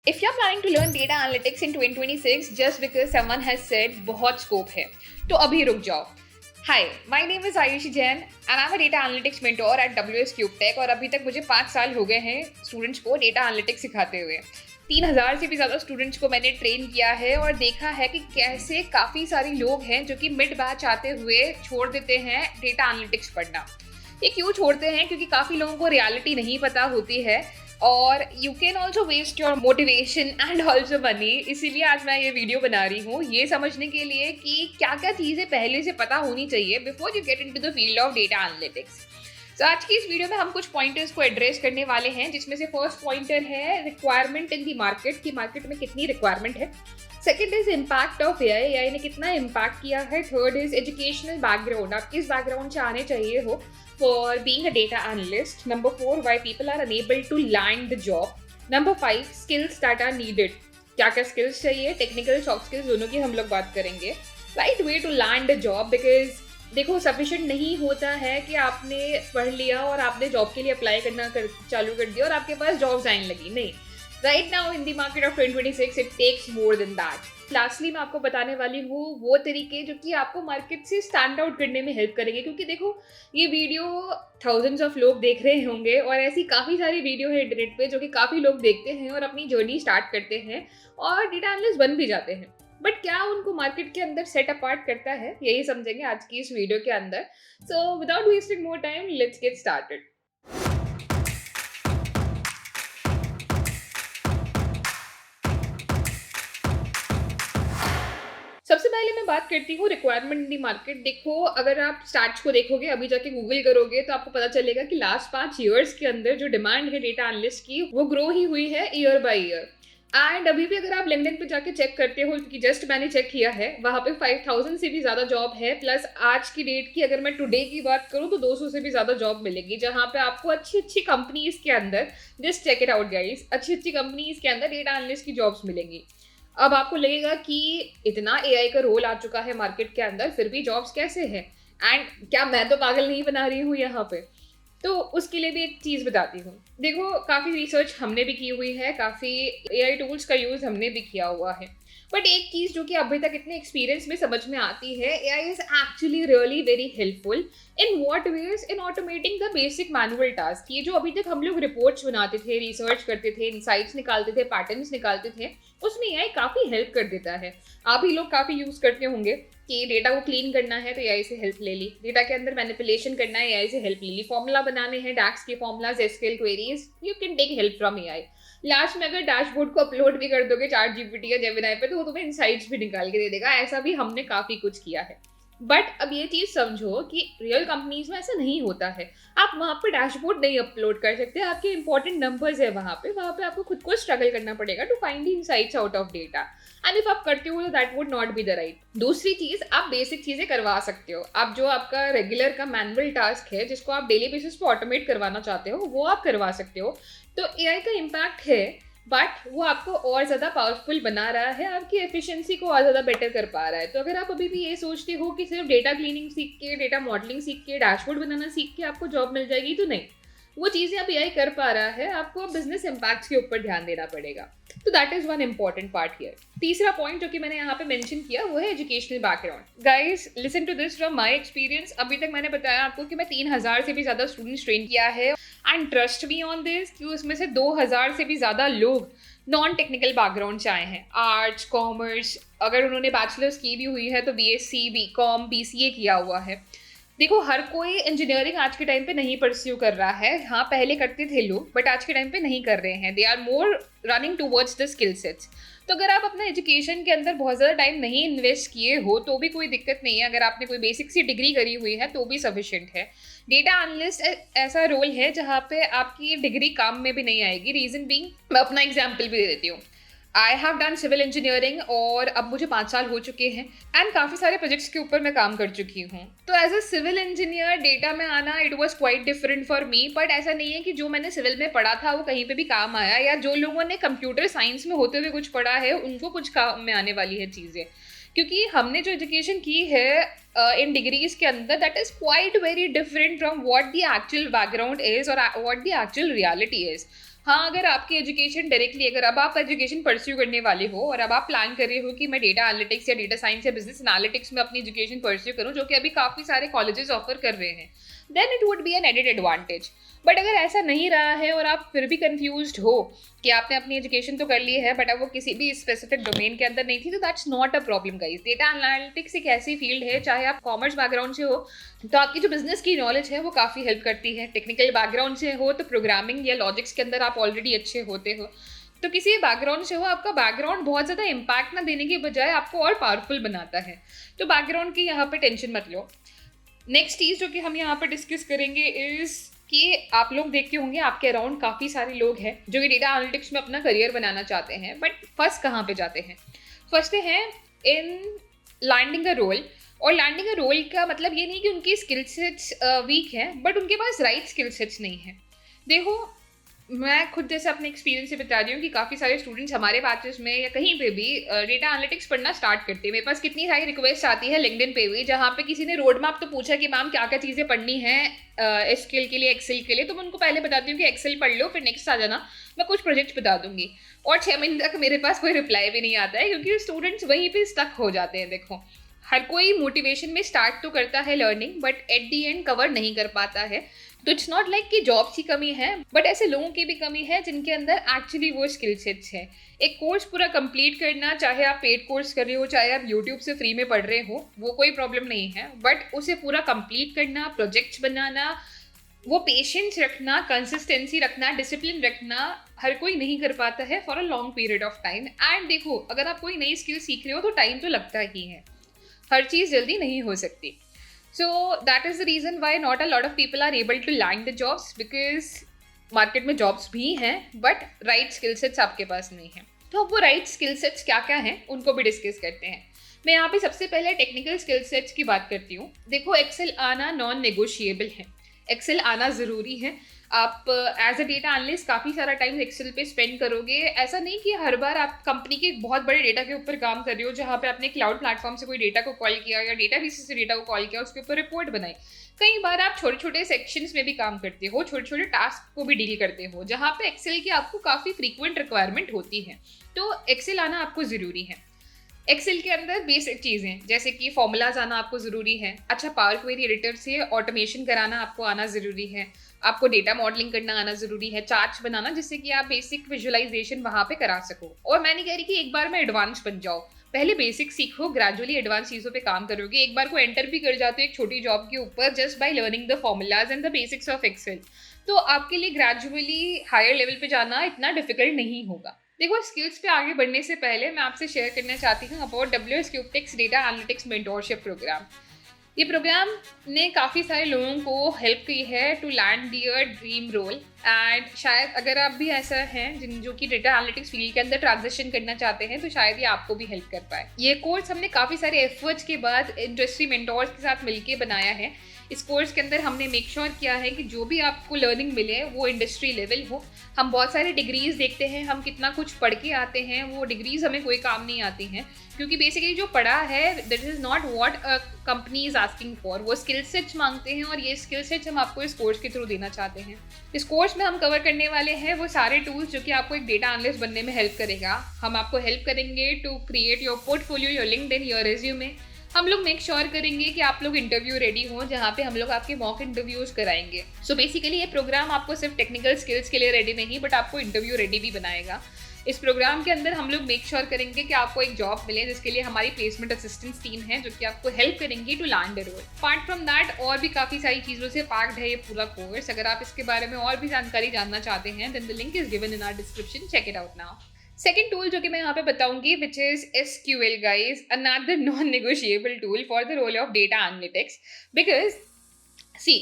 If you're planning to learn data analytics in 2026 just because someone has said बहुत scope है, तो अभी रुक जाओ. Hi, my name is Ayushi Jain and I'm a data analytics mentor at WS Cube Tech और अभी तक मुझे 5 साल हो गए हैं स्टूडेंट्स को डेटा एनालिटिक्स सिखाते हुए. 3000 से भी ज़्यादा स्टूडेंट्स को मैंने ट्रेन किया है और देखा है कि कैसे काफ़ी सारे लोग हैं जो कि मिड बैच आते हुए छोड़ देते हैं डेटा एनालिटिक्स पढ़ना. ये क्यों छोड़ते हैं? क्योंकि काफ़ी लोगों को रियलिटी नहीं पता होती है और you can also waste your motivation and also money. इसीलिए आज मैं ये वीडियो बना रही हूँ ये समझने के लिए कि क्या क्या चीज़ें पहले से पता होनी चाहिए before you get into the field of data analytics. तो आज की इस वीडियो में हम कुछ पॉइंटर्स को एड्रेस करने वाले हैं, जिसमें से फर्स्ट पॉइंटर है रिक्वायरमेंट इन दी मार्केट, की मार्केट में कितनी रिक्वायरमेंट है. Second is impact of AI ने कितना इम्पैक्ट किया है. थर्ड इज एजुकेशनल बैकग्राउंड, आप किस बैकग्राउंड से आने चाहिए हो for being a data analyst. Number 4, why people are unable to land the job. Number 5, skills that are needed. क्या क्या skills चाहिए, टेक्निकल सॉफ्ट स्किल्स दोनों की हम लोग बात करेंगे. Right way to land a job, because देखो सफिशिएंट नहीं होता है कि आपने पढ़ लिया और आपने जॉब के लिए अप्लाई करना चालू कर दिया और आपके पास जॉब्स आने लगी. नहीं, right now in the market of 2026 it takes more than that. Lastly मैं आपको बताने वाली हूँ वो तरीके जो कि आपको मार्केट से स्टैंड आउट करने में हेल्प करेंगे, क्योंकि देखो ये वीडियो थाउजेंड्स ऑफ लोग देख रहे होंगे और ऐसी काफ़ी सारी वीडियो है इंटरनेट पे जो कि काफ़ी लोग देखते हैं और अपनी जर्नी स्टार्ट करते हैं और डेटा एनालिस्ट बन भी जाते हैं. बट क्या उनको मार्केट के अंदर सेट अपार्ट करता है, यही समझेंगे आज की इस वीडियो के अंदर. So without wasting more time, let's get started. सबसे पहले मैं बात करती हूँ रिक्वायरमेंट इन दी मार्केट. देखो अगर आप स्टैट्स को देखोगे, अभी जाके गूगल करोगे तो आपको पता चलेगा कि लास्ट 5 ईयर्स के अंदर जो डिमांड है डेटा एनालिस्ट की वो ग्रो ही हुई है ईयर बाय ईयर. एंड अभी भी अगर आप लिंक्डइन पे जाके चेक करते हो, क्योंकि जस्ट मैंने चेक किया है, वहाँ पे 5000 से भी ज़्यादा जॉब है. प्लस आज की डेट की अगर मैं टुडे की बात करूँ तो 200 से भी ज़्यादा जॉब मिलेगी, जहाँ पे आपको अच्छी अच्छी कंपनीज के अंदर, just check it out guys, अच्छी अच्छी कंपनीज के अंदर डेटा एनालिस्ट की जॉब्स मिलेंगी. अब आपको लगेगा कि इतना एआई का रोल आ चुका है मार्केट के अंदर, फिर भी जॉब्स कैसे हैं, एंड क्या मैं तो पागल नहीं बना रही हूँ यहाँ पे. तो उसके लिए भी एक चीज़ बताती हूँ. देखो काफ़ी रिसर्च हमने भी की हुई है, काफ़ी एआई टूल्स का यूज़ हमने भी किया हुआ है. बट एक चीज़ जो कि अभी तक इतने एक्सपीरियंस में समझ में आती है, AI is actually really very helpful. In what ways? In automating the basic manual task. ये जो अभी तक हम लोग रिपोर्ट्स बनाते थे, रिसर्च करते थे, इनसाइट्स निकालते थे, पैटर्न्स निकालते थे, उसमें एआई काफ़ी हेल्प कर देता है. आप ही लोग काफ़ी यूज़ करते होंगे कि डेटा को क्लीन करना है तो एआई से हेल्प ले ली, डेटा के अंदर मैनिपुलेशन करना है एआई से हेल्प ले ली, फॉर्मूला बनाने हैं डैक्स के formulas, SQL queries, you can take help from AI. Last में अगर डैशबोर्ड को अपलोड भी कर दोगे चैट जीपीटी या जेमिनी पे तो वो तुम्हें इनसाइट्स भी निकाल के दे देगा. ऐसा भी हमने काफ़ी कुछ किया है. बट अब ये चीज़ समझो कि रियल कंपनीज में ऐसा नहीं होता है. आप वहाँ पे डैशबोर्ड नहीं अपलोड कर सकते, आपके इंपॉर्टेंट नंबर्स है वहाँ पे आपको खुद को स्ट्रगल करना पड़ेगा to find the insights out of data. And if आप करते हो तो that would not be the right. दूसरी चीज़, आप बेसिक चीज़ें करवा सकते हो. आप जो आपका रेगुलर का मैनुअल टास्क है जिसको आप डेली बेसिस पे ऑटोमेट करवाना चाहते हो वो आप करवा सकते हो. तो एआई का इम्पैक्ट है, बट वो आपको और ज़्यादा पावरफुल बना रहा है, आपकी एफिशिएंसी को और ज़्यादा बेटर कर पा रहा है. तो अगर आप अभी भी ये सोचते हो कि सिर्फ डेटा क्लीनिंग सीख के, डेटा मॉडलिंग सीख के, डैशबोर्ड बनाना सीख के आपको जॉब मिल जाएगी, तो नहीं. वो चीज़ें अब एआई कर पा रहा है, आपको बिजनेस इम्पैक्ट्स के ऊपर ध्यान देना पड़ेगा. तो that is one important part here. तीसरा पॉइंट जो कि मैंने यहाँ पे मेंशन किया वो है educational background. Guys listen to this from my experience. अभी तक मैंने बताया आपको कि मैं 3000 से भी ज़्यादा स्टूडेंट्स ट्रेन किया है, and trust me on this कि उसमें से 2000 से भी ज़्यादा लोग नॉन टेक्निकल बैकग्राउंड से आए हैं. आर्ट्स, कॉमर्स, अगर उन्होंने बैचलर्स की भी हुई है तो बीएससी, बीकॉम, बीसीए किया हुआ है. देखो हर कोई इंजीनियरिंग आज के टाइम पे नहीं परस्यू कर रहा है. हाँ पहले करते थे लोग, बट आज के टाइम पे नहीं कर रहे हैं. They are more running towards the skill sets. तो अगर आप अपना एजुकेशन के अंदर बहुत ज़्यादा टाइम नहीं इन्वेस्ट किए हो तो भी कोई दिक्कत नहीं है. अगर आपने कोई बेसिक सी डिग्री करी हुई है तो भी सफिशिएंट है. डेटा एनालिस्ट ऐसा रोल है जहाँ पे आपकी डिग्री काम में भी नहीं आएगी. रीज़न बीइंग, मैं अपना एग्जाम्पल भी दे देती हूँ. I have done civil engineering और अब मुझे 5 साल हो चुके हैं एंड काफ़ी सारे प्रोजेक्ट्स के ऊपर मैं काम कर चुकी हूँ. तो as a civil engineer data में आना it was quite different for me. But ऐसा नहीं है कि जो मैंने सिविल में पढ़ा था वो कहीं पे भी काम आया, या जो लोगों ने कंप्यूटर साइंस में होते हुए कुछ पढ़ा है उनको कुछ काम में आने वाली है चीज़ें. क्योंकि हमने जो एजुकेशन की है इन डिग्रीज के अंदर, that is quite very different from what the actual background is और what the actual reality is. हाँ, अगर आपकी एजुकेशन डायरेक्टली, अगर अब आप एजुकेशन परस्यू करने वाले हो और अब आप प्लान कर रहे हो कि मैं डेटा एनालिटिक्स या डेटा साइंस या बिजनेस एनालिटिक्स में अपनी एजुकेशन परस्यू करूँ, जो कि अभी काफ़ी सारे कॉलेजेस ऑफर कर रहे हैं, then it would be an added advantage. But अगर ऐसा नहीं रहा है और आप फिर भी कंफ्यूज्ड हो कि आपने अपनी एजुकेशन तो कर ली है बट अब वो किसी भी स्पेसिफिक डोमेन के अंदर नहीं थी, तो that's not a problem guys. Data analytics एक ऐसी फील्ड है, चाहे आप कॉमर्स बैकग्राउंड से हो तो आपकी जो बिजनेस की नॉलेज है वो काफ़ी हेल्प करती है, टेक्निकल बैकग्राउंड से हो तो प्रोग्रामिंग या लॉजिक्स के अंदर आप ऑलरेडी अच्छे होते हो, तो किसी बैकग्राउंड से हो, आपका बैकग्राउंड बहुत ज़्यादा इम्पैक्ट ना देने के बजाय आपको और पावरफुल बनाता है। तो बैकग्राउंड की यहाँ पे टेंशन मत लो। नेक्स्ट चीज़ जो कि हम यहाँ पे डिस्कस करेंगे इज़ कि आप लोग देखते होंगे आपके अराउंड काफ़ी सारे लोग हैं जो कि डेटा एनालिटिक्स में अपना करियर बनाना चाहते हैं, बट फर्स्ट कहाँ पे जाते हैं? फर्स्ट हैं इन लैंडिंग अ रोल। और लैंडिंग अ रोल का मतलब ये नहीं कि उनकी स्किल सेट्स वीक हैं, बट उनके पास राइट स्किल सेट्स नहीं है। देखो, मैं खुद जैसे अपने एक्सपीरियंस से बता रही हूँ कि काफ़ी सारे स्टूडेंट्स हमारे बैचेस में या कहीं पे भी डेटा एनालिटिक्स पढ़ना स्टार्ट करते हैं। मेरे पास कितनी सारी रिक्वेस्ट आती है लिंक्डइन पे भी, जहाँ पे किसी ने रोड मैप तो पूछा कि मैम क्या क्या चीज़ें पढ़नी है एसक्यूएल के लिए, एक्सेल के लिए। तो मैं उनको पहले बताती हूँ कि एक्सेल पढ़ लो, फिर नेक्स्ट आ जाना, मैं कुछ प्रोजेक्ट्स बता दूंगी। और 6 महीने तक मेरे पास कोई रिप्लाई भी नहीं आता है, क्योंकि स्टूडेंट्स वहीं पर स्टक हो जाते हैं। देखो, हर कोई मोटिवेशन में स्टार्ट तो करता है learning, but at the and cover नहीं कर पाता है। तो इट्स नॉट लाइक कि जॉब्स की कमी है, बट ऐसे लोगों की भी कमी है जिनके अंदर एक्चुअली वो स्किल सेट्स है। एक कोर्स पूरा कंप्लीट करना, चाहे आप पेड कोर्स कर रहे हो, चाहे आप यूट्यूब से फ्री में पढ़ रहे हो, वो कोई प्रॉब्लम नहीं है, बट उसे पूरा कंप्लीट करना, प्रोजेक्ट्स बनाना, वो पेशेंस रखना, कंसिस्टेंसी रखना, डिसिप्लिन रखना, हर कोई नहीं कर पाता है for a long period of time. And देखो, अगर आप कोई नई स्किल सीख रहे हो तो टाइम तो लगता ही है, हर चीज़ जल्दी नहीं हो सकती। So that is the reason why not a lot of people are able to land the jobs, because market में जॉब्स भी हैं बट राइट स्किल सेट्स आपके पास नहीं है। तो अब वो राइट स्किल सेट्स क्या क्या हैं उनको भी डिस्कस करते हैं। मैं यहाँ पे सबसे पहले टेक्निकल स्किल सेट्स की बात करती हूँ। देखो, एक्सेल आना नॉन नेगोशिएबल है, एक्सेल आना ज़रूरी है। आप एज अ डेटा एनालिस्ट काफ़ी सारा टाइम एक्सेल पे स्पेंड करोगे। ऐसा नहीं कि हर बार आप कंपनी के बहुत बड़े डेटा के ऊपर काम कर रहे हो, जहाँ पे आपने क्लाउड प्लेटफॉर्म से कोई डेटा को कॉल किया या डेटा बेसिस से डेटा को कॉल किया, उसके ऊपर रिपोर्ट बनाई। कई बार आप छोटे छोटे सेक्शंस में भी काम करते हो, छोटे छोटे टास्क को भी डील करते हो, जहाँ पे एक्सेल की आपको काफ़ी फ्रीक्वेंट रिक्वायरमेंट होती है। तो एक्सेल आना आपको ज़रूरी है। एक्सेल के अंदर बेसिक चीज़ें जैसे कि फॉर्मूलाज आना आपको ज़रूरी है। अच्छा, पावर क्वेरी एडिटर से ऑटोमेशन कराना आपको आना ज़रूरी है। आपको डेटा मॉडलिंग करना आना ज़रूरी है, चार्ट्स बनाना, जिससे कि आप बेसिक विजुअलाइजेशन वहाँ पे करा सको। और मैं नहीं कह रही कि एक बार में एडवांस बन जाओ, पहले बेसिक सीखो, ग्रेजुअली एडवांस चीज़ों पे काम करोगे। एक बार को एंटर भी कर जाते हो एक छोटी जॉब के ऊपर just by learning the formulas and the basics of Excel, तो आपके लिए ग्रेजुअली हायर लेवल पे जाना इतना डिफिकल्ट नहीं होगा। देखो, स्किल्स पे आगे बढ़ने से पहले मैं आपसे शेयर करना चाहती हूँ about WS Cube Tech's data analytics mentorship programme. ये प्रोग्राम ने काफ़ी सारे लोगों को हेल्प की है to land their dream role. And शायद अगर आप भी ऐसा हैं जो कि डेटा एनालिटिक्स फील्ड के अंदर ट्रांजिशन करना चाहते हैं, तो शायद ये आपको भी हेल्प कर पाए। ये कोर्स हमने काफ़ी सारे एफर्ट्स के बाद इंडस्ट्री मेंटोर्स के साथ मिलकर बनाया है। इस कोर्स के अंदर हमने मेक श्योर किया है कि जो भी आपको लर्निंग मिले वो इंडस्ट्री लेवल हो। हम बहुत सारे डिग्रीज देखते हैं, हम कितना कुछ पढ़ के आते हैं, वो डिग्रीज हमें कोई काम नहीं आती हैं, क्योंकि बेसिकली जो पढ़ा है that is not what a company is asking for. वो स्किल सेट्स मांगते हैं और ये स्किल सेट्स हम आपको इस कोर्स के थ्रू देना चाहते हैं। इस कोर्स में हम कवर करने वाले हैं वो सारे टूल्स जो कि आपको एक डेटा एनालिस्ट बनने में हेल्प करेगा। हम आपको हेल्प करेंगे to create your portfolio, your LinkedIn, your resume. हम लोग मेक श्योर करेंगे कि आप लोग इंटरव्यू रेडी हो, जहाँ पे हम लोग आपके मॉक इंटरव्यूज कराएंगे। सो बेसिकली ये प्रोग्राम आपको सिर्फ टेक्निकल स्किल्स के लिए रेडी नहीं, बट आपको इंटरव्यू रेडी भी बनाएगा। इस प्रोग्राम के अंदर हम लोग मेक श्योर करेंगे कि आपको एक जॉब मिले, जिसके लिए हमारी प्लेसमेंट असिस्टेंस टीम है जो कि आपको हेल्प करेंगी to land a role. Apart from that और भी काफ़ी सारी चीज़ों से पैक्ड है ये पूरा कोर्स। अगर आप इसके बारे में और भी जानकारी जानना चाहते हैं then the link is given in our description, check it out now. Second tool जो कि मैं यहाँ पे बताऊंगी which is SQL guys, another non negotiable tool for the role of data analytics. Because see,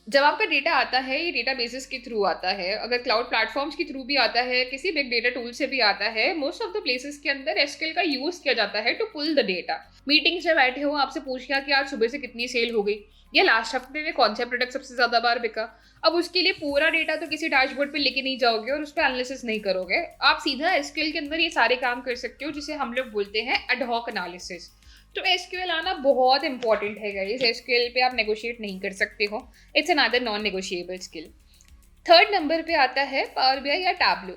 जब आपका डेटा आता है ये डेटा बेसिस के थ्रू आता है, अगर क्लाउड प्लेटफॉर्म्स के थ्रू भी आता है, किसी बिग डेटा टूल से भी आता है, मोस्ट ऑफ द प्लेसेस के अंदर SQL का यूज किया जाता है to pull the data. Meetings में बैठे हो, आपसे पूछ लिया कि आज सुबह से कितनी सेल हो गई या लास्ट हफ्ते में कौन सा प्रोडक्ट सबसे ज़्यादा बार बिका। अब उसके लिए पूरा डेटा तो किसी डैशबोर्ड पे लेके नहीं जाओगे और उस पर एनालिसिस नहीं करोगे, आप सीधा SQL के अंदर ये सारे काम कर सकते हो, जिसे हम लोग बोलते हैं एडहॉक एनालिसिस। तो SQL आना बहुत इंपॉर्टेंट है गाइस, SQL पे आप नेगोशिएट नहीं कर सकते हो, it's another non negotiable skill. Third number पे आता है पावर बीआई या टैबलो।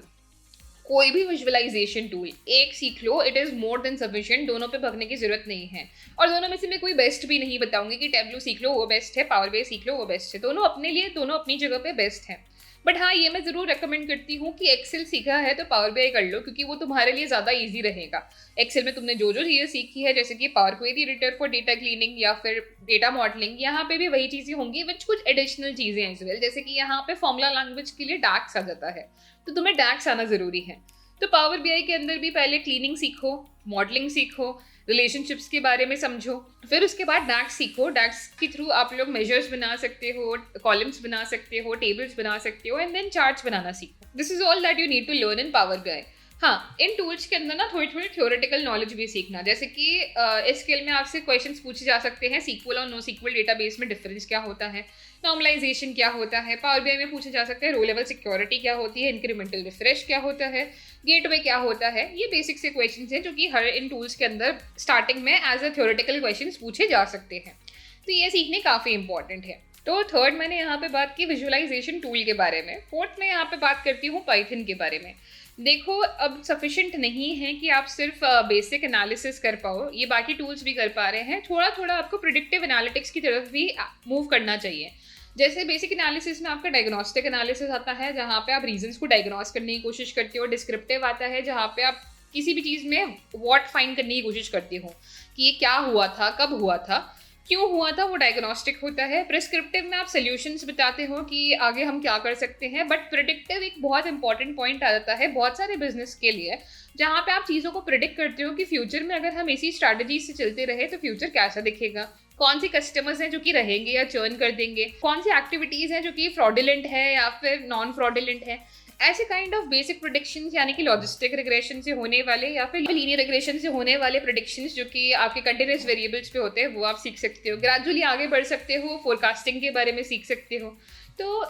कोई भी विजुअलाइजेशन टूल एक सीख लो, it is more than sufficient, दोनों पे भगने की जरूरत नहीं है। और दोनों में से मैं कोई बेस्ट भी नहीं बताऊंगी कि टैबलो सीख लो वो बेस्ट है, पावर बीआई सीख लो वो बेस्ट है। दोनों अपने लिए, दोनों अपनी जगह पे बेस्ट है। बट हाँ, ये मैं ज़रूर रेकमेंड करती हूँ कि एक्सेल सीखा है तो पावर बीआई कर लो, क्योंकि वो तुम्हारे लिए ज़्यादा ईजी रहेगा। एक्सेल में तुमने जो जो चीज़ें सीखी है, जैसे कि power query editor for data cleaning या फिर डेटा मॉडलिंग, यहाँ पे भी वही चीज़ें होंगी विच कुछ एडिशनल चीज़ें एज वेल, जैसे कि यहाँ पे फॉर्मूला लैंग्वेज के लिए डैक्स आ जाता है, तो तुम्हें डैक्स आना ज़रूरी है। तो पावर बीआई के अंदर भी पहले क्लीनिंग सीखो, मॉडलिंग सीखो, रिलेशनशिप्स के बारे में समझो, फिर उसके बाद डैक्स सीखो। डैक्स के थ्रू आप लोग मेजर्स बना सकते हो, कॉलम्स बना सकते हो, टेबल्स बना सकते हो, एंड देन चार्ट्स बनाना सीखो। This is all that you need to learn in Power BI. हाँ, इन टूल्स के अंदर ना थोड़ी थोड़ी थ्योरेटिकल नॉलेज भी सीखना, जैसे कि एसक्यूएल में आपसे क्वेश्चंस पूछे जा सकते हैं, सीक्वल और नो सीक्वल डेटाबेस में डिफरेंस क्या होता है, नॉर्मलाइजेशन क्या होता है। पावर बीआई में पूछे जा सकते हैं रो लेवल सिक्योरिटी क्या होती है, इंक्रीमेंटल रिफ्रेश क्या होता है, गेटवे क्या होता है। ये बेसिक से क्वेश्चंस हैं जो कि हर इन टूल्स के अंदर स्टार्टिंग में एज अ थ्योरेटिकल क्वेश्चंस पूछे जा सकते हैं। तो ये सीखने काफ़ी इंपॉर्टेंट है। तो थर्ड मैंने यहाँ पे बात की विजुअलाइजेशन टूल के बारे में। फोर्थ में यहाँ पे बात करती हूँ पाइथन के बारे में। देखो, अब सफिशिएंट नहीं है कि आप सिर्फ बेसिक एनालिसिस कर पाओ, ये बाकी टूल्स भी कर पा रहे हैं। थोड़ा थोड़ा आपको प्रिडिक्टिव एनालिटिक्स की तरफ भी मूव करना चाहिए। जैसे बेसिक एनालिसिस में आपका डायग्नोस्टिक एनालिसिस आता है, जहाँ पे आप रीजंस को डायग्नोस करने की कोशिश करते हो। डिस्क्रिप्टिव आता है, जहाँ पे आप किसी भी चीज़ में व्हाट फाइंड करने की कोशिश करते हो कि ये क्या हुआ था, कब हुआ था, क्यों हुआ था, वो डायग्नोस्टिक होता है। प्रिस्क्रिप्टिव में आप सोल्यूशंस बताते हो कि आगे हम क्या कर सकते हैं। बट प्रिडिक्टिव एक बहुत इंपॉर्टेंट पॉइंट आ जाता है बहुत सारे बिजनेस के लिए, जहाँ पे आप चीज़ों को प्रिडिक्ट करते हो कि फ्यूचर में अगर हम इसी स्ट्रैटेजी से चलते रहे तो फ्यूचर कैसा दिखेगा, कौन से कस्टमर्स हैं जो कि रहेंगे या चर्न कर देंगे, कौन सी एक्टिविटीज़ हैं जो कि फ्रॉडुलेंट है या फिर नॉन फ्रॉडुलेंट है। ऐसे काइंड ऑफ बेसिक प्रोडिक्शंस, यानी कि लॉजिस्टिक रिग्रेशन से होने वाले या फिर लीनियर रिग्रेशन से होने वाले प्रोडिक्शंस जो कि आपके कंटिन्यूस वेरिएबल्स पे होते हैं, वो आप सीख सकते हो। ग्रेजुअली आगे बढ़ सकते हो, फोरकास्टिंग के बारे में सीख सकते हो। तो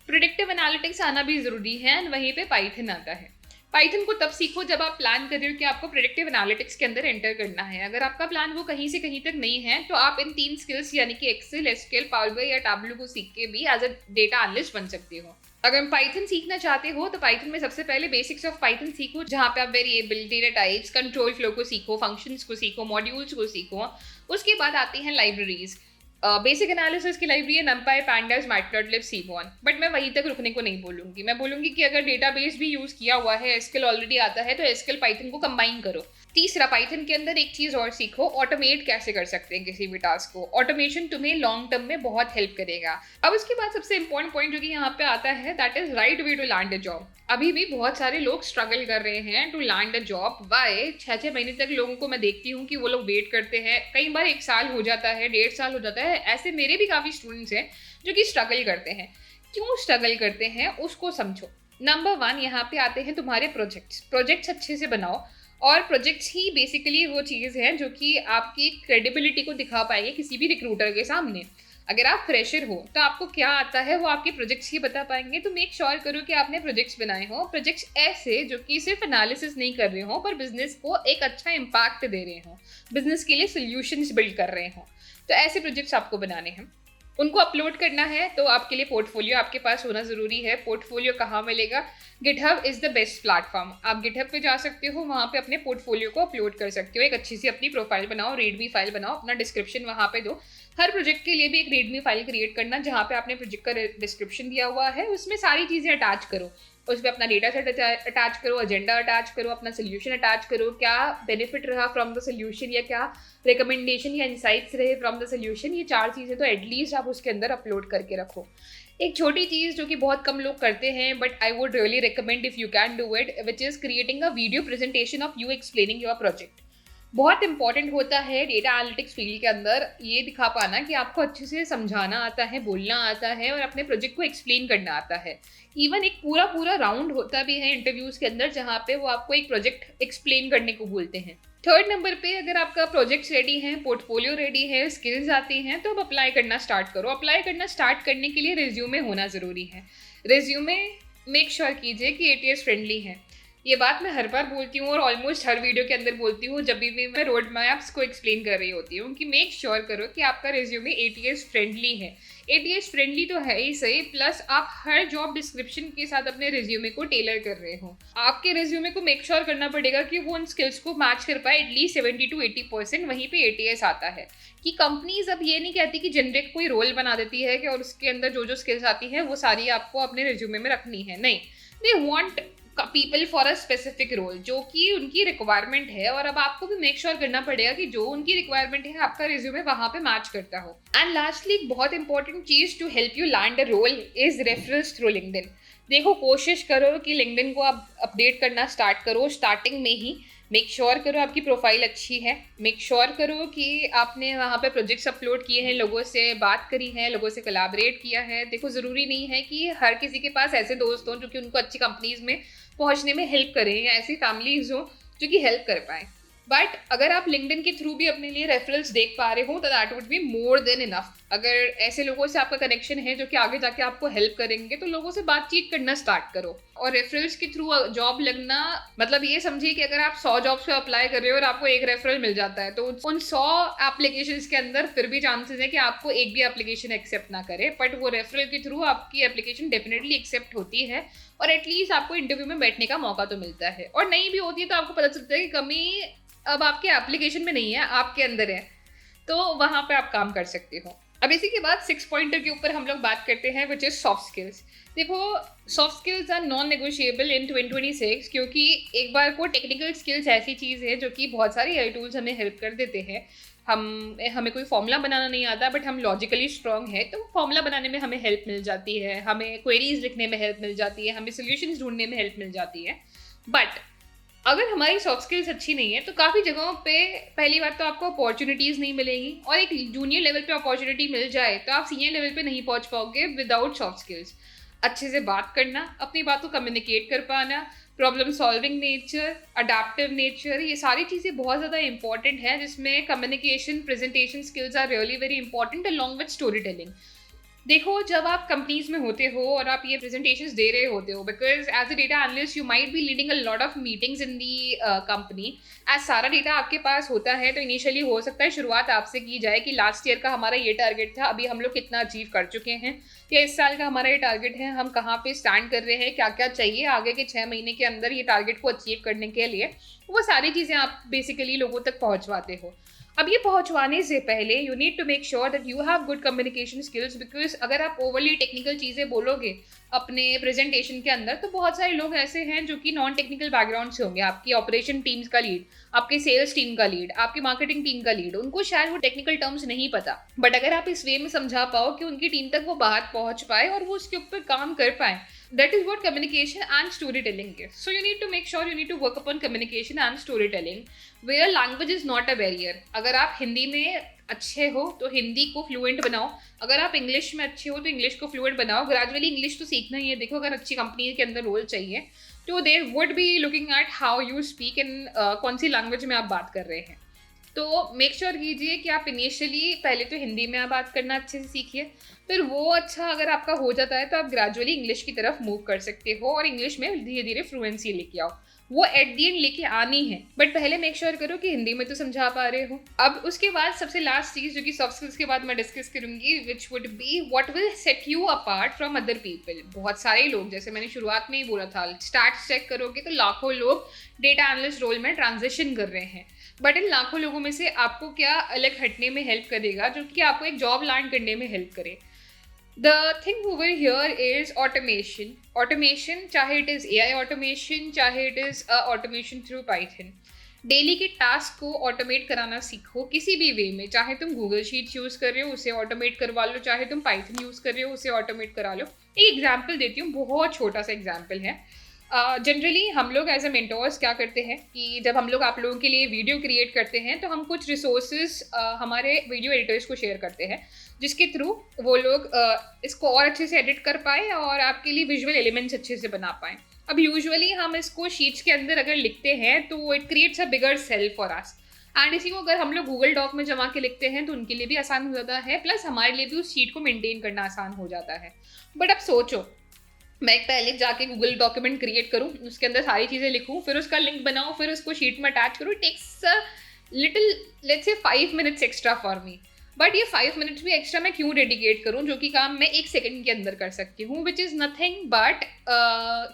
प्रिडिक्टिव एनालिटिक्स आना भी ज़रूरी है, एंड वहीं पे पाइथन आता है। पाइथन को तब सीखो जब आप प्लान कर रहे हो कि आपको प्रेडिक्टिव एनालिटिक्स के अंदर एंटर करना है। अगर आपका प्लान वो कहीं से कहीं तक नहीं है, तो आप इन 3 स्किल्स यानी कि एक्सेल, एसक्यूएल, पावर बीआई या टैबलो को सीख के भी एज अ डेटा एनालिस्ट बन सकते हो। अगर पाइथन सीखना चाहते हो तो पाइथन में सबसे पहले बेसिक्स ऑफ पाइथन सीखो, जहाँ पे आप variable, data types, control flow को सीखो, फंक्शंस को सीखो, मॉड्यूल्स को सीखो। उसके बाद आती हैं लाइब्रेरीज। बेसिक एनालिसिस की लाइब्रेरी है नमपाई, पैंडास, मैटप्लॉटलिब, सीबॉन। बट मैं वहीं तक रुकने को नहीं बोलूँगी। मैं बोलूँगी कि अगर डेटाबेस भी यूज़ किया हुआ है, एसक्यूएल ऑलरेडी आता है, तो एसक्यूएल पाइथन को कंबाइन करो। तीसरा, पाइथन के अंदर एक चीज़ और सीखो, ऑटोमेट कैसे कर सकते हैं किसी भी टास्क को। ऑटोमेशन तुम्हें लॉन्ग टर्म में बहुत हेल्प करेगा। अब उसके बाद सबसे इंपॉर्टेंट पॉइंट जो कि यहाँ पे आता है, that is right way to land a job. अभी भी बहुत सारे लोग स्ट्रगल कर रहे हैं to land a job. Why? 6-6 महीने तक लोगों को मैं देखती हूँ कि वो लोग वेट करते हैं, कई बार 1 साल हो जाता है, 1.5 साल हो जाता है। ऐसे मेरे भी काफ़ी स्टूडेंट्स हैं जो कि स्ट्रगल करते हैं। क्यों स्ट्रगल करते हैं उसको समझो। नंबर 1 यहाँ पे आते हैं तुम्हारे प्रोजेक्ट्स अच्छे से बनाओ। और प्रोजेक्ट्स ही बेसिकली वो चीज़ है जो कि आपकी क्रेडिबिलिटी को दिखा पाएंगे किसी भी रिक्रूटर के सामने। अगर आप फ्रेशर हो तो आपको क्या आता है वो आपके प्रोजेक्ट्स ही बता पाएंगे। तो मेक श्योर करो कि आपने प्रोजेक्ट्स बनाए हो, प्रोजेक्ट्स ऐसे जो कि सिर्फ एनालिसिस नहीं कर रहे हो पर बिजनेस को एक अच्छा इम्पैक्ट दे रहे हो, बिजनेस के लिए सोल्यूशंस बिल्ड कर रहे हो। तो ऐसे प्रोजेक्ट्स आपको बनाने हैं, उनको अपलोड करना है। तो आपके लिए पोर्टफोलियो आपके पास होना ज़रूरी है। पोर्टफोलियो कहाँ मिलेगा? GitHub is the best platform. आप गिटहब पे जा सकते हो, वहाँ पे अपने पोर्टफोलियो को अपलोड कर सकते हो। एक अच्छी सी अपनी प्रोफाइल बनाओ, रीडमी फाइल बनाओ, अपना डिस्क्रिप्शन वहाँ पे दो। हर प्रोजेक्ट के लिए भी एक रीडमी फाइल क्रिएट करना, जहाँ पे आपने प्रोजेक्ट का डिस्क्रिप्शन दिया हुआ है, उसमें सारी चीज़ें अटैच करो। उसमें अपना डेटा सेट अटैच करो, एजेंडा अटैच करो, अपना सोल्यूशन अटैच करो, क्या बेनिफिट रहा फ्रॉम द सोल्यूशन या क्या रिकमेंडेशन या इंसाइट्स रहे फ्रॉम द सोल्यूशन। ये 4 चीज़ें तो एटलीस्ट आप उसके अंदर अपलोड करके रखो। एक छोटी चीज़ जो कि बहुत कम लोग करते हैं, but I would really recommend if you can do it, which is creating a video presentation of you explaining your project. बहुत इंपॉर्टेंट होता है डेटा एनालिटिक्स फील्ड के अंदर ये दिखा पाना कि आपको अच्छे से समझाना आता है, बोलना आता है और अपने प्रोजेक्ट को एक्सप्लेन करना आता है। इवन एक पूरा राउंड होता भी है इंटरव्यूज़ के अंदर, जहाँ पे वो आपको एक प्रोजेक्ट एक्सप्लेन करने को बोलते हैं। थर्ड नंबर पे अगर आपका प्रोजेक्ट्स रेडी हैं, पोर्टफोलियो रेडी है, स्किल्स आती हैं, तो अब अप्लाई करना स्टार्ट करो। अप्लाई करना स्टार्ट करने के लिए रिज्यूमे होना ज़रूरी है। रिज्यूमे मेक श्योर कीजिए कि ATS फ्रेंडली है। ये बात मैं हर बार बोलती हूँ और ऑलमोस्ट हर वीडियो के अंदर बोलती हूँ जब भी मैं रोड मैप्स को एक्सप्लेन कर रही होती हूँ कि मेक श्योर करो कि आपका रिज्यूमे एटीएस फ्रेंडली है। एटीएस फ्रेंडली तो है ही सही, प्लस आप हर जॉब डिस्क्रिप्शन के साथ अपने रिज्यूमे को टेलर कर रहे हो। आपके रिज्यूमे को मेक श्योर करना पड़ेगा कि वो उन स्किल्स को मैच कर पाए एटलीस्ट 70-80%, वहीं पे एटीएस आता है। कि कंपनीज अब ये नहीं कहती कि जनरेट कोई रोल बना देती है कि और उसके अंदर जो जो स्किल्स आती हैं वो सारी आपको अपने रिज्यूमे में रखनी है, नहीं। They want people for a specific role जो कि उनकी रिक्वायरमेंट है, और अब आपको भी मेक श्योर करना पड़ेगा कि जो उनकी रिक्वायरमेंट है आपका रिज्यूमे वहां पे मैच करता हो। एंड लास्टली एक बहुत इंपॉर्टेंट चीज to help you land a role is referrals through LinkedIn. देखो, कोशिश करो कि लिंक्डइन को आप अपडेट करना स्टार्ट करो स्टार्टिंग में ही। मेक श्योर करो आपकी प्रोफाइल अच्छी है, मेक श्योर करो कि आपने वहाँ पे प्रोजेक्ट्स अपलोड किए हैं, लोगों से बात करी है, लोगों से कोलैबोरेट किया है। देखो, ज़रूरी नहीं है कि हर किसी के पास ऐसे दोस्त हों जो कि उनको अच्छी कंपनीज में पहुँचने में हेल्प करें, या ऐसी फैमिलीज हों जो कि हेल्प कर पाएँ। बट अगर आप लिंक्डइन के थ्रू भी अपने लिए रेफरल्स देख पा रहे हो तो that would be more than enough. अगर ऐसे लोगों से आपका कनेक्शन है जो कि आगे जाके आपको हेल्प करेंगे तो लोगों से बातचीत करना स्टार्ट करो। और रेफरल्स के थ्रू जॉब लगना मतलब ये समझिए कि अगर आप 100 जॉब्स पे अप्लाई कर रहे हो और आपको एक रेफरल मिल जाता है तो उन 100 एप्लीकेशंस के अंदर फिर भी चांसेस है कि आपको एक भी एप्लीकेशन एक्सेप्ट ना करे, बट वो रेफरल के थ्रू आपकी एप्लीकेशन डेफिनेटली एक्सेप्ट होती है और एटलीस्ट आपको इंटरव्यू में बैठने का मौका तो मिलता है। और नहीं भी होती है तो आपको पता चलता है कि कमी अब आपके एप्लीकेशन में नहीं है, आपके अंदर है, तो वहाँ पे आप काम कर सकते हो। अब इसी के बाद 6 पॉइंटर के ऊपर हम लोग बात करते हैं विच इज सॉफ्ट स्किल्स। देखो, soft skills are non negotiable in 2026, क्योंकि एक बार को टेक्निकल स्किल्स ऐसी चीज़ है जो कि बहुत सारी एआई टूल्स हमें हेल्प कर देते हैं। हमें कोई फॉर्मूला बनाना नहीं आता बट हम लॉजिकली स्ट्रॉन्ग है तो फॉर्मूला बनाने में हमें हेल्प मिल जाती है, हमें क्वेरीज लिखने में हेल्प मिल जाती है, हमें सोल्यूशंस ढूंढने में हेल्प मिल जाती है। बट अगर हमारी सॉफ्ट स्किल्स अच्छी नहीं है तो काफ़ी जगहों पे पहली बात तो आपको अपॉर्चुनिटीज़ नहीं मिलेंगी, और एक जूनियर लेवल पे अपॉर्चुनिटी मिल जाए तो आप सीनियर लेवल पे नहीं पहुंच पाओगे विदाउट सॉफ्ट स्किल्स। अच्छे से बात करना, अपनी बात को कम्युनिकेट कर पाना, problem solving nature, adaptive nature, ये सारी चीज़ें बहुत ज़्यादा इंपॉर्टेंट है, जिसमें communication, presentation skills are really very important along with story telling. देखो, जब आप कंपनीज में होते हो और आप ये प्रेजेंटेशंस दे रहे होते हो, because as a data analyst you might be leading a lot of meetings in the company, as सारा डेटा आपके पास होता है तो इनिशियली हो सकता है शुरुआत आपसे की जाए कि लास्ट ईयर का हमारा ये टारगेट था, अभी हम लोग कितना अचीव कर चुके हैं, या इस साल का हमारा ये टारगेट है, हम कहाँ पे स्टैंड कर रहे हैं, क्या क्या चाहिए आगे के 6 महीने के अंदर ये टारगेट को अचीव करने के लिए। वो सारी चीज़ें आप बेसिकली लोगों तक पहुँचवाते हो। अब ये पहुंचवाने से पहले you need to make sure that you have good communication skills, because अगर आप ओवरली टेक्निकल चीज़ें बोलोगे अपने प्रेजेंटेशन के अंदर तो बहुत सारे लोग ऐसे हैं जो कि नॉन टेक्निकल बैकग्राउंड से होंगे, आपकी ऑपरेशन टीम्स का लीड, आपके सेल्स टीम का लीड, आपकी मार्केटिंग टीम का लीड, उनको शायद वो टेक्निकल टर्म्स नहीं पता, बट अगर आप इस वे में समझा पाओ कि उनकी टीम तक वो बात पहुंच पाए और वो उसके ऊपर काम कर पाए, that is what communication and storytelling is. So you need to make sure you need to work upon communication and storytelling where language is not a barrier. अगर आप हिंदी में अच्छे हो तो हिंदी को फ्लुएंट बनाओ, अगर आप इंग्लिश में अच्छे हो तो इंग्लिश को फ्लुएंट बनाओ। ग्रेजुअली इंग्लिश तो सीखना ही है। देखो, अगर अच्छी कंपनी के अंदर रोल चाहिए तो they would be looking at how you speak in कौन सी लैंग्वेज में आप बात कर रहे हैं। तो मेक श्योर कीजिए कि आप इनिशियली पहले तो हिंदी में आप बात करना अच्छे से सीखिए, फिर वो अच्छा अगर आपका हो जाता है तो आप ग्रेजुअली इंग्लिश की तरफ मूव कर सकते हो और इंग्लिश में धीरे धीरे फ्लुएंसी लेके आओ। वो एट दी एंड लेके आनी है, बट पहले मेक श्योर करो कि हिंदी में तो समझा पा रहे हो। अब उसके बाद सबसे लास्ट चीज़ जो कि सॉफ्ट स्किल्स के बाद मैं डिस्कस करूंगी, which would be what will set you apart from other people. बहुत सारे लोग, जैसे मैंने शुरुआत में ही बोला था, स्टैट्स चेक करोगे तो लाखों लोग डेटा एनालिस्ट रोल में ट्रांजिशन कर रहे हैं, बट इन लाखों लोगों में से आपको क्या अलग हटने में हेल्प करेगा जो कि आपको एक जॉब लैंड करने में हेल्प करे। The thing over here is automation. Automation, चाहे it is AI automation, चाहे it is automation through Python. Daily के टास्क को ऑटोमेट कराना सीखो किसी भी वे में, चाहे तुम गूगल शीट्स यूज़ कर रहे हो उसे ऑटोमेट करवा लो, चाहे तुम पाइथन यूज़ कर रहे हो उसे ऑटोमेट करा लो। एक एग्जाम्पल देती हूँ, बहुत छोटा सा एग्जाम्पल है। जनरली हम लोग एज ए मेंटोर्स क्या करते हैं कि जब हम लोग आप लोगों के लिए वीडियो क्रिएट करते हैं तो हम कुछ रिसोर्सेज हमारे वीडियो एडिटर्स को शेयर करते हैं, जिसके थ्रू वो लोग इसको और अच्छे से एडिट कर पाए और आपके लिए विजुअल एलिमेंट्स अच्छे से बना पाएँ। अब यूजुअली हम इसको शीट्स के अंदर अगर लिखते हैं तो it creates a bigger cell for us, and इसी को अगर हम लोग गूगल डॉक में जमा के लिखते हैं तो उनके लिए भी आसान हो जाता है, प्लस हमारे लिए भी उस शीट को मेंटेन करना आसान हो जाता है। बट अब सोचो, मैं पहले जाके गूगल डॉक्यूमेंट क्रिएट करूँ, उसके अंदर सारी चीज़ें लिखूँ, फिर उसका लिंक बनाऊँ, फिर उसको शीट में अटैच करूँ। It takes a little, let's say 5 minutes extra for me. But ये 5 मिनट्स भी एक्स्ट्रा मैं क्यों डेडिकेट करूँ, जो कि काम मैं 1 सेकंड के अंदर कर सकती हूँ, which is nothing but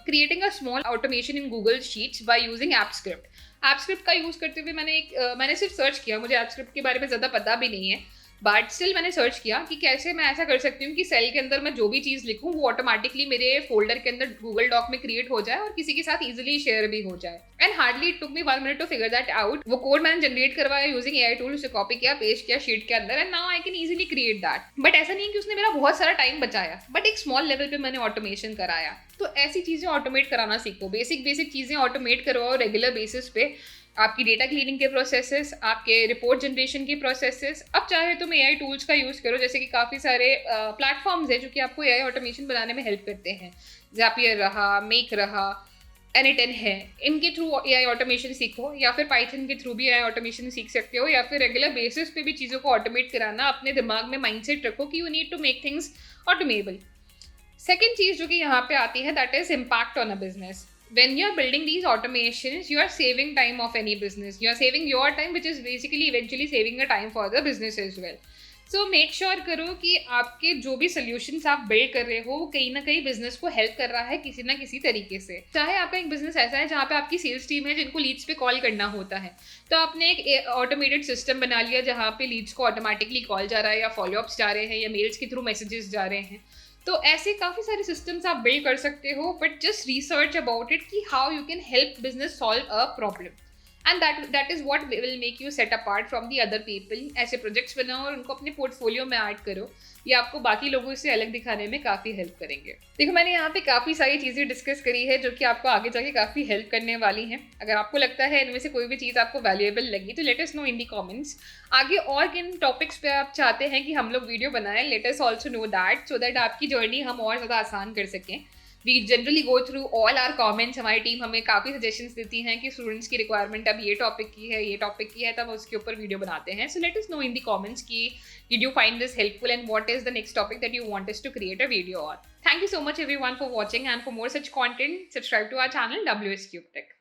creating a small automation in Google sheets by using app script. App script का यूज़ करते हुए मैंने सिर्फ सर्च किया, मुझे ऐप स्क्रिप्ट के बारे में ज़्यादा पता भी नहीं है। बट स्टिल मैंने सर्च किया कि कैसे मैं ऐसा कर सकती हूँ कि सेल के अंदर मैं जो भी चीज़ लिखूँ वो ऑटोमेटिकली मेरे फ़ोल्डर के अंदर गूगल डॉक में क्रिएट हो जाए और किसी के साथ ईज़िली शेयर भी हो जाए। And hardly it took me 1 minute to figure that out. वो कोड मैंने जनरेट करवाया यूजिंग एआई टूल, उसे कॉपी किया, पेस्ट किया शीट के अंदर, and now I can easily create that. But ऐसा नहीं है कि उसने मेरा बहुत सारा टाइम बचाया, बट एक स्मॉल लेवल पे मैंने ऑटोमेशन कराया। तो ऐसी चीज़ें ऑटोमेट कराना सीखो, बेसिक चीज़ें ऑटोमेट करवाओ रेगुलर बेसिस पे। आपकी डेटा क्लीनिंग के प्रोसेसेस, आपके रिपोर्ट जनरेशन के प्रोसेसेस। अब चाहे तुम एआई टूल्स का यूज़ करो, जैसे कि काफ़ी सारे प्लेटफॉर्म्स हैं जो कि आपको एआई ऑटोमेशन बनाने में हेल्प करते हैं। ज़ापियर रहा, मेक रहा, एनिटन है। इनके थ्रू एआई ऑटोमेशन सीखो, या फिर पाइथन के थ्रू भी एआई ऑटोमेशन सीख सकते हो, या फिर रेगुलर बेसिस पे भी चीज़ों को ऑटोमेट कराना। अपने दिमाग में माइंडसेट रखो कि you need to make things automatable. Second चीज़ जो कि यहाँ पे आती है, that is impact on a business. When you're building these automations, you are saving time of any business. You are saving your time, which is basically eventually saving a time for the business as well. So make sure करो कि आपके जो भी solutions आप build कर रहे हो वो कहीं ना कहीं business को help कर रहा है किसी ना किसी तरीके से। चाहे आपका एक business ऐसा है जहाँ पे आपकी sales team है जिनको leads पे call करना होता है, तो आपने एक automated system बना लिया जहाँ पे leads को automatically call जा रहा है, या follow ups जा रहे हैं, या mails के थ्रू messages जा रहे हैं। तो ऐसे काफ़ी सारे सिस्टम्स आप बिल्ड कर सकते हो, but just research about it कि how you can help business solve a problem, and that is what will make you set apart from the other people. ऐसे प्रोजेक्ट्स बनाओ और उनको अपने पोर्टफोलियो में ऐड करो, ये आपको बाकी लोगों से अलग दिखाने में काफ़ी हेल्प करेंगे। देखो, मैंने यहाँ पे काफ़ी सारी चीज़ें डिस्कस करी है जो कि आपको आगे जाके काफ़ी हेल्प करने वाली हैं। अगर आपको लगता है इनमें से कोई भी चीज़ आपको वैल्यूएबल लगी तो लेट अस नो इन दी कमेंट्स। आगे और किन टॉपिक्स पे आप चाहते हैं कि हम लोग वीडियो बनाएं, let us also know that, so that आपकी जर्नी हम और ज़्यादा आसान कर सकें। We generally go through all our comments. हमारी टीम हमें काफ़ी सजेशंस देती हैं कि स्टूडेंट्स की रिक्वायरमेंट अब ये टॉपिक की है, ये टॉपिक की है, तब उसके ऊपर वीडियो बनाते हैं। So let us know in the comments कि did you find this helpful and what is the next topic that you want us to create a video on. Thank you so much everyone for watching, and for more such content subscribe to our channel WS Cube Tech।